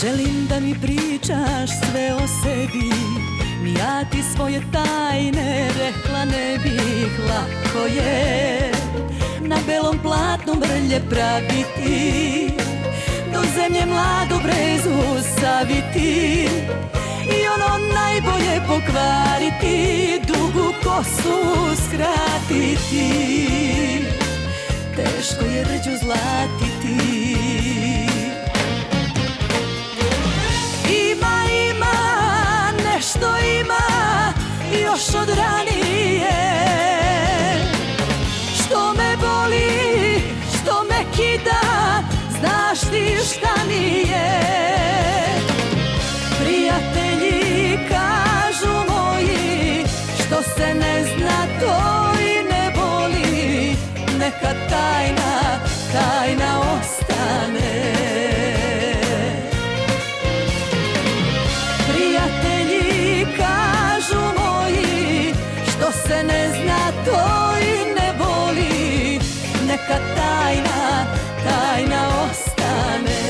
Želim da mi pričaš sve o sebi, ni ja ti svoje tajne rekla ne bih. Lako je na belom platnu mrlje praviti, do zemlje mladu brezu saviti i ono najbolje pokvariti, dugu kosu skratiti. Teško je rđu zlatiti. Nešto ima još od ranije, što me boli, što me kida, znaš ti šta nije. Prijatelji kažu moji, što se ne zna to i ne boli, neka tajna ostane. Se ne zna to i ne boli, neka tajna ostane.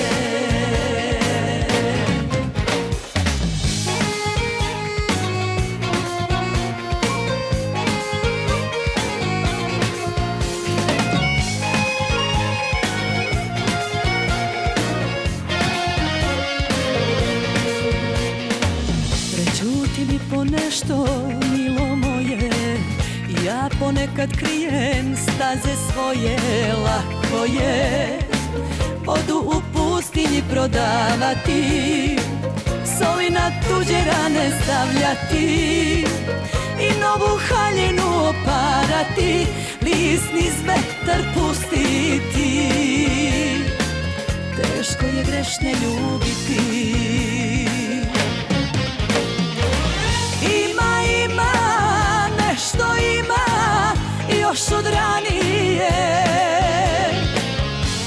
Prećuti mi po nešto, milo moje, ja ponekad krijem staze svoje. Lako je vodu u pustinji prodavati, soli na tuđe rane stavljati i novu haljinu oparati, list niz vetar pustiti. Teško je grešne ljubiti. Nešto ima još od ranije,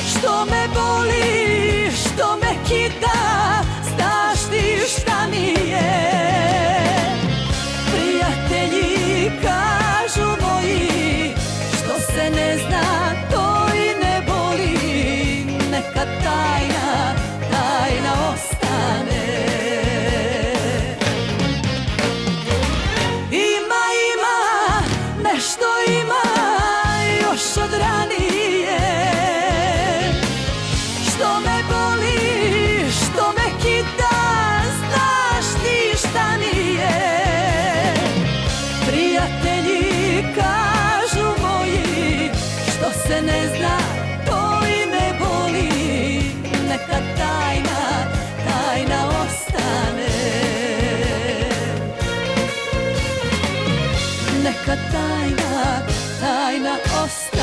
što me boli, što me kida, znaš ti šta nije. Prijatelji kažu moji, što se ne zna to i ne boli, neka tajna ostane. Nešto ima još od ranije, što me boli, što me kida, znaš ti šta nije. Prijatelji kažu moji, što se ne zna to i ne boli, neka tajna ostane. Neka tajna ostane.